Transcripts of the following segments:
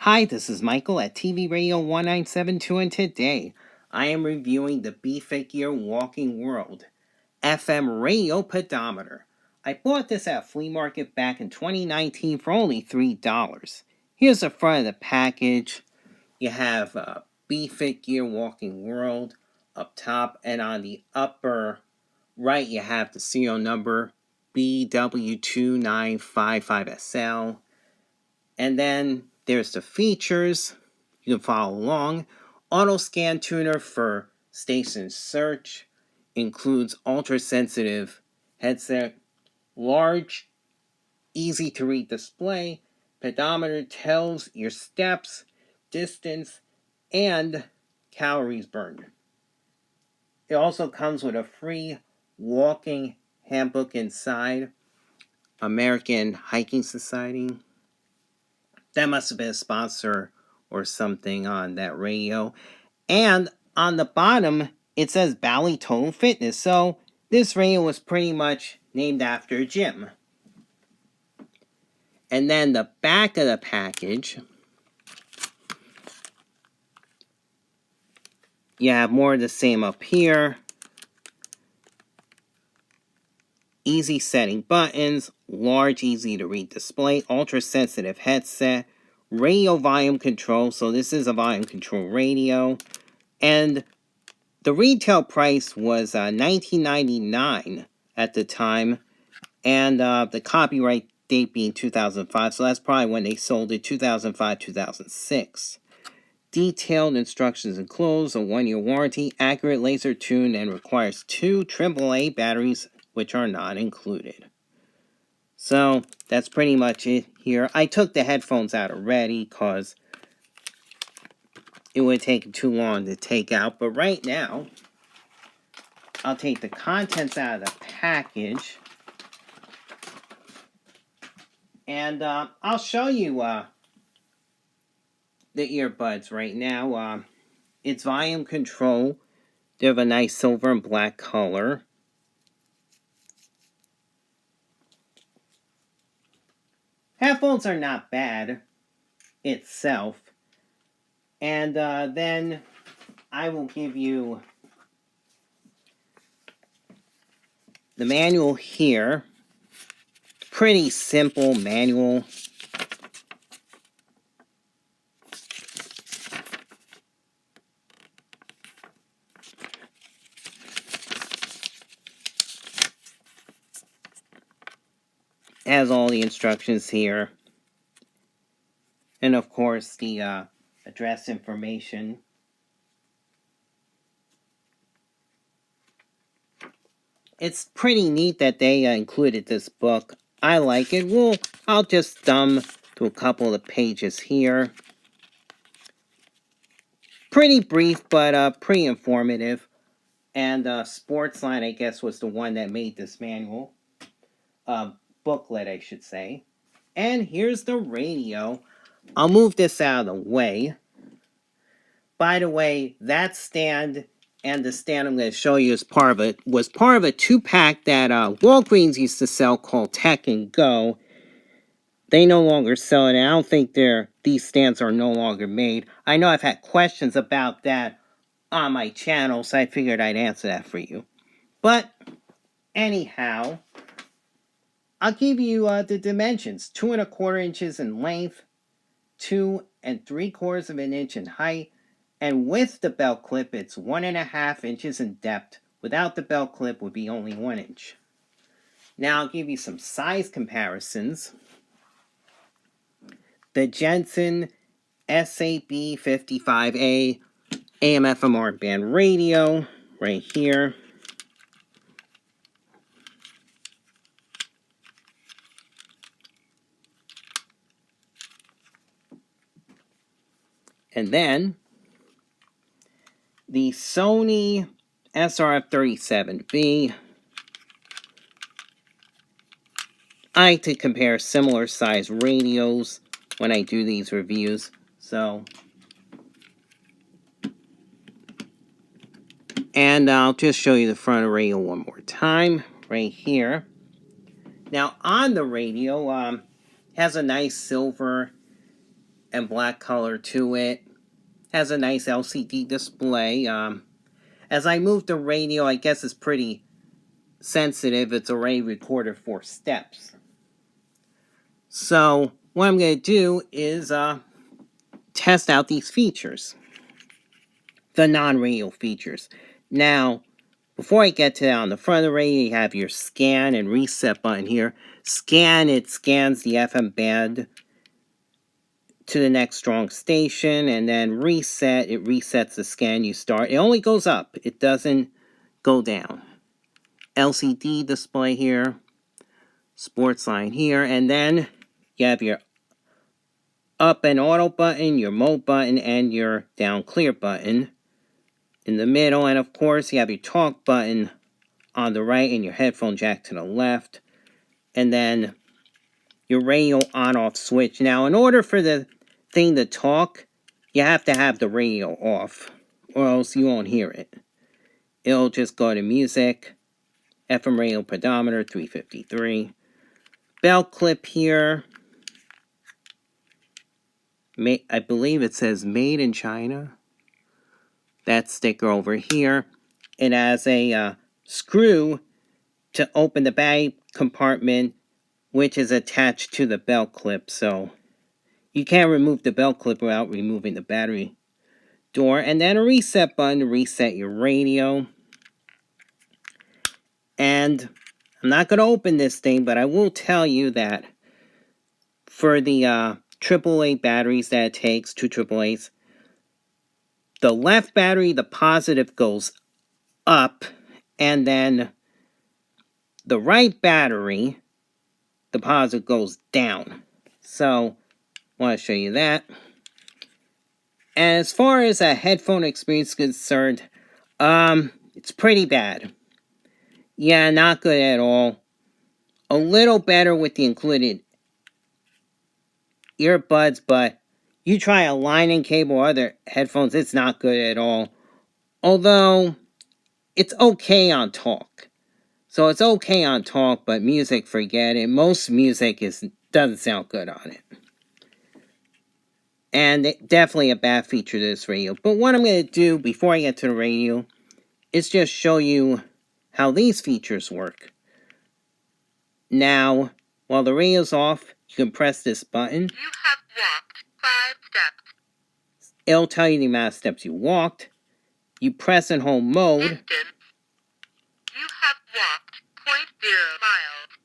Hi, this is Michael at TV Radio 1972, and today I am reviewing the B-Figure Walking World FM radio pedometer. I bought this at a flea market back in 2019 for only $3. Here's the front of the package. You have B-Figure Walking World up top, and on the upper right you have the serial number BW2955SL. And then there's the features. You can follow along. Auto scan tuner for station search. Includes ultra sensitive headset. Large, easy to read display. Pedometer tells your steps, distance, and calories burned. It also comes with a free walking handbook inside. American Hiking Society. That must have been a sponsor or something on that radio. And on the bottom, it says Bally Total Fitness. So this radio was pretty much named after a gym. And then the back of the package, you have more of the same up here. Easy setting buttons, large, easy to read display, ultra sensitive headset, radio volume control. So this is a volume control radio. And the retail price was $19.99 at the time, and the copyright date being 2005, so that's probably when they sold it, 2005, 2006. Detailed instructions enclosed, a 1-year warranty, accurate laser tune, and requires 2 AAA batteries, which are not included. So that's pretty much it here. I took the headphones out already because it would take too long to take out, but right now I'll take the contents out of the package, and I'll show you the earbuds right now. It's volume control. They have a nice silver and black color. Headphones are not bad itself. And then I will give you the manual here. Pretty simple manual. Has all the instructions here. And of course the address information. It's pretty neat that they included this book. I like it. I'll just thumb to a couple of the pages here. Pretty brief, but pretty informative. And Sportsline, I guess, was the one that made this manual. Booklet, I should say. And here's the radio. I'll move this out of the way. By the way, that stand and the stand I'm going to show you was part of a 2-pack that Walgreens used to sell called Tech and Go. They no longer sell it, and I don't think these stands are no longer made. I know I've had questions about that on my channel, so I figured I'd answer that for you. But anyhow, I'll give you the dimensions. 2 1/4 inches in length, 2 3/4 of an inch in height, and with the belt clip, it's 1.5 inches in depth. Without the belt clip, would be only 1 inch. Now I'll give you some size comparisons. The Jensen SAB 55A AM/FM band radio, right here. And then the Sony SRF-37B. I like to compare similar size radios when I do these reviews. And I'll just show you the front of the radio one more time, right here. Now on the radio, has a nice silver and black color to it. Has a nice LCD display. As I move the radio, I guess it's pretty sensitive. It's already recorded 4 steps. So what I'm going to do is test out these features. The non-radio features. Now, before I get to that, on the front of the radio, you have your scan and reset button here. Scan, it scans the FM band to the next strong station, and then reset, it resets the scan you start. It only goes up, it doesn't go down. LCD display here, sports line here, and then you have your up and auto button, your mode button, and your down clear button in the middle, and of course you have your talk button on the right and your headphone jack to the left, and then your radio on-off switch. Now, in order for the thing to talk, you have to have the radio off, or else you won't hear it. It'll just go to music, FM radio pedometer 353, belt clip here. I believe it says made in China. That sticker over here. It has a screw to open the bag compartment, which is attached to the belt clip, so you can't remove the belt clip without removing the battery door. And then a reset button to reset your radio. And I'm not going to open this thing, but I will tell you that for the AAA batteries that it takes, 2 AAAs, the left battery, the positive goes up, and then the right battery, the positive goes down. So, I want to show you that. And as far as a headphone experience is concerned, it's pretty bad. Yeah, not good at all. A little better with the included earbuds, but you try a line cable or other headphones, it's not good at all. Although, it's okay on talk. So it's okay on talk, but music, forget it. Most music doesn't sound good on it. And definitely a bad feature to this radio. But what I'm going to do before I get to the radio is just show you how these features work. Now, while the radio's off, you can press this button. You have walked 5 steps. It'll tell you the amount of steps you walked. You press and hold mode. Distance. You have walked 0.0 miles.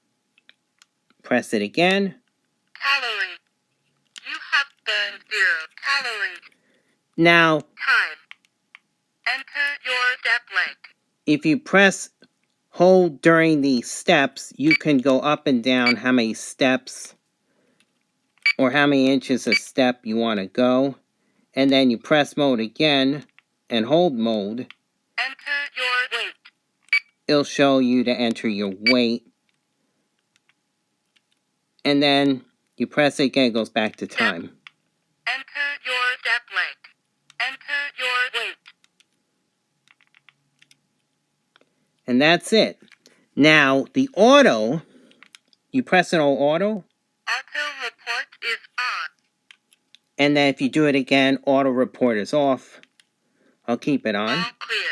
Press it again. Calorie. You have burned 0 calories. Now, Time. Enter your step length. if you press hold during the steps, you can go up and down how many steps or how many inches a step you want to go. And then you press mode again and hold mode. Enter your weight. It'll show you to enter your weight. And then you press it again, it goes back to time. Enter your step length. Enter your weight. And that's it. Now, the auto, you press it on auto. Auto report is on. And then if you do it again, auto report is off. I'll keep it on. All clear.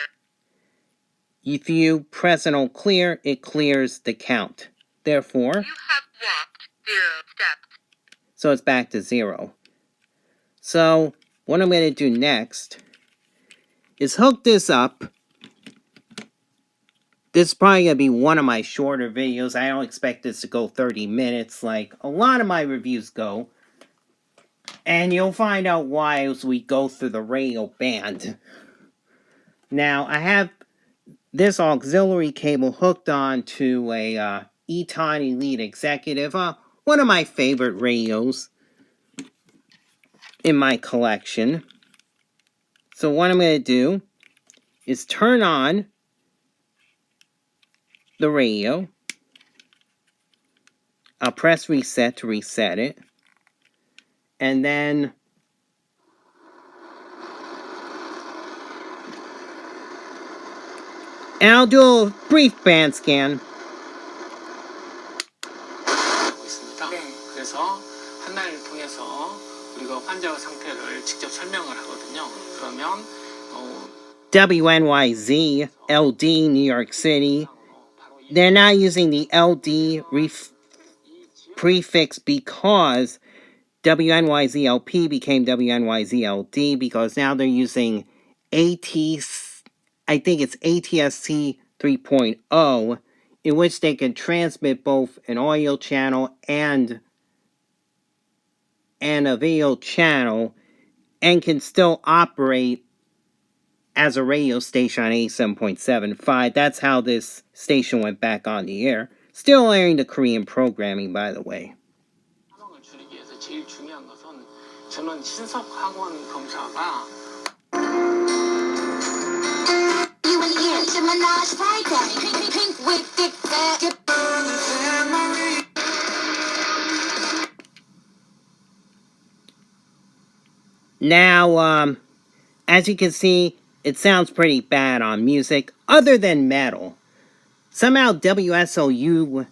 If you press it on clear, it clears the count. Therefore, You have walked 0 steps. so it's back to 0. So, what I'm going to do next is hook this up. This is probably going to be one of my shorter videos. I don't expect this to go 30 minutes like a lot of my reviews go. And you'll find out why as we go through the radio band. Now, I have this auxiliary cable hooked on to a Eton Elite Executive. One of my favorite radios in my collection. So what I'm going to do is turn on the radio. I'll press reset to reset it. And then I'll do a brief band scan. 있습니다. 그래서 한나를 통해서 우리가 환자가 상태를 직접 설명을 하거든요. 그러면 WNYZ, LD, New York City. They're not using the LD prefix because WNYZLP became WNYZLD because now they're using I think it's ATSC 3.0, in which they can transmit both an audio channel and a video channel and can still operate as a radio station on 87.75. That's how this station went back on the air. Still airing the Korean programming, by the way. 사망을 줄이기 위해서 제일 중요한 것은 저는 신석 학원 검사가 Now, as you can see, it sounds pretty bad on music, other than metal. Somehow WSOU,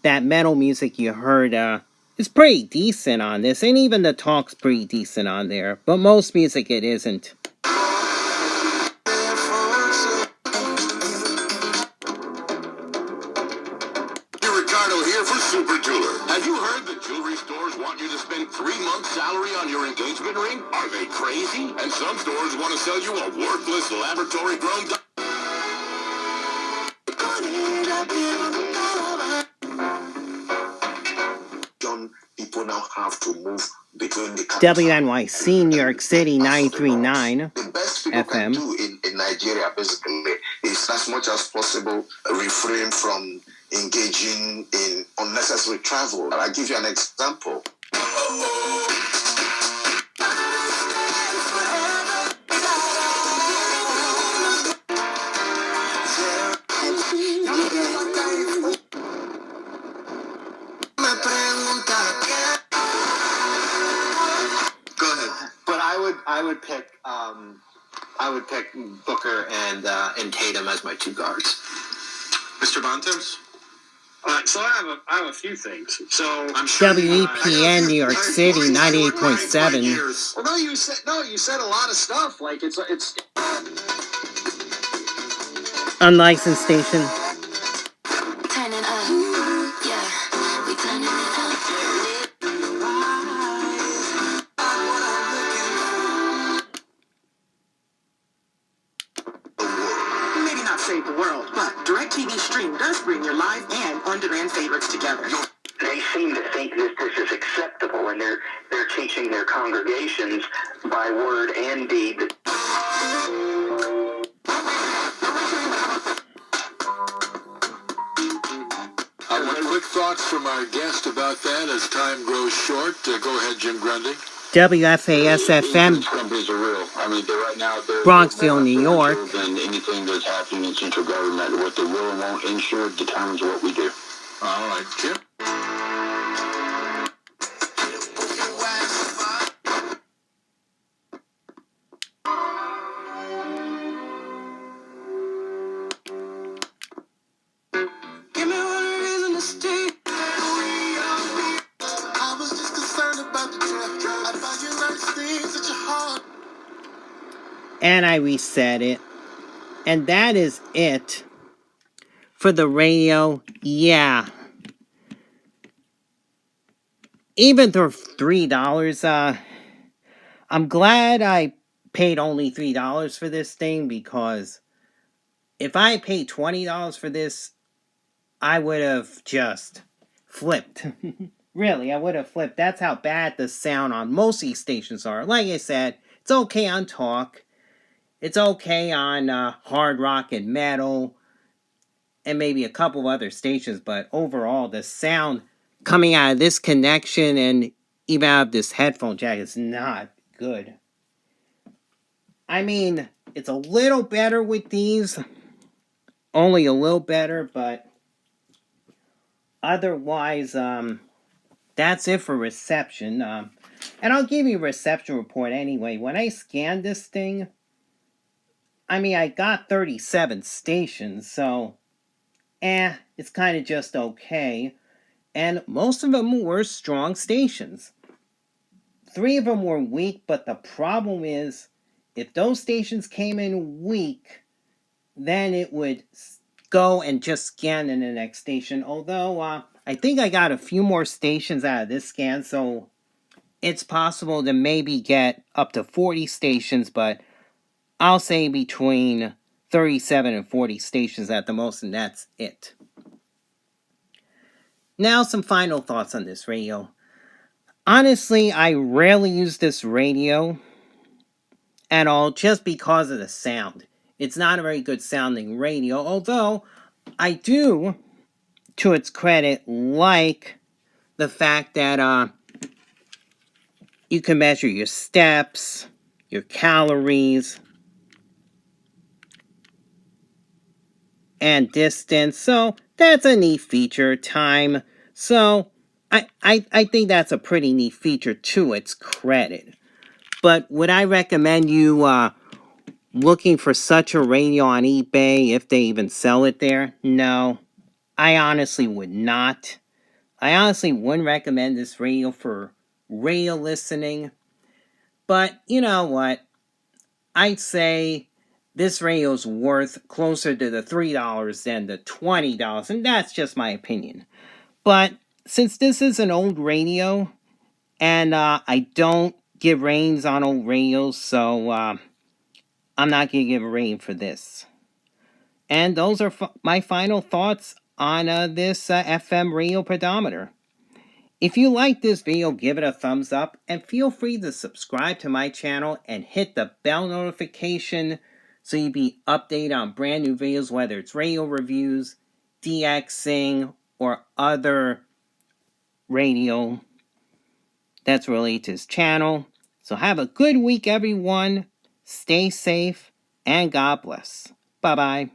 that metal music you heard, is pretty decent on this, and even the talk's pretty decent on there, but most music it isn't. Ricardo here for Super Jeweler. Have you heard that jewelry stores want you to spend 3 months' salary on your engagement ring? Are they crazy? And some stores want to sell you a worthless laboratory-grown people now have to move between the WNYC, New York City, 939 the best people FM. can do in Nigeria basically is as much as possible refrain from engaging in unnecessary travel. I'll give you an example. I would pick Booker and Tatum as my two guards. Mr. Bontemps? So I have a few things. So I'm sure WEPN, New York City, 98.7. Well, you said a lot of stuff. Like it's Unlicensed station. Turning up. Yeah, we turning it up. Maybe not save the world, but DirecTV Stream does bring your live and on-demand favorites together. They seem to think that this is acceptable, and they're teaching their congregations by word and deed. Quick thoughts from our guest about that as time grows short. Go ahead, Jim Grundy. WFAS-FM, Companies are real. I mean, right now, Bronxville, New York. than anything that's happening in central government. What they will and won't ensure determines what we do. All right, Jim. Give me one reason to stay. I was just concerned about the trip. I thought you nice things at your heart. And I reset it. And that is it for the radio. Yeah. Even for $3, I'm glad I paid only $3 for this thing, because if I paid $20 for this, I would have just flipped. Really, I would have flipped. That's how bad the sound on most of these stations are. Like I said, it's okay on talk. It's okay on hard rock and metal. And maybe a couple other stations. But overall, the sound coming out of this connection and even out of this headphone jack is not good. I mean, it's a little better with these. Only a little better, but otherwise, that's it for reception. And I'll give you a reception report anyway. When I scanned this thing, I mean, I got 37 stations, so it's kind of just okay. And most of them were strong stations. 3 of them were weak, but the problem is, if those stations came in weak, then it would go and just scan in the next station. Although, I think I got a few more stations out of this scan, so it's possible to maybe get up to 40 stations, but I'll say between 37 and 40 stations at the most, and that's it. Now, some final thoughts on this radio. Honestly, I rarely use this radio at all just because of the sound. It's not a very good sounding radio, although I do, to its credit, like the fact that you can measure your steps, your calories, and distance. So that's a neat feature. Time. So I think that's a pretty neat feature to its credit. But would I recommend you looking for such a radio on eBay if they even sell it there? No, I honestly would not. I honestly wouldn't recommend this radio for radio listening. But you know what? I'd say this radio is worth closer to the $3 than the $20, and that's just my opinion. But since this is an old radio, and I don't give ratings on old radios, so I'm not going to give a rating for this. And those are my final thoughts on this FM radio pedometer. If you like this video, give it a thumbs up, and feel free to subscribe to my channel and hit the bell notification so you'll be updated on brand new videos, whether it's radio reviews, DXing, or other radio that's related to this channel. So have a good week, everyone. Stay safe, and God bless. Bye-bye.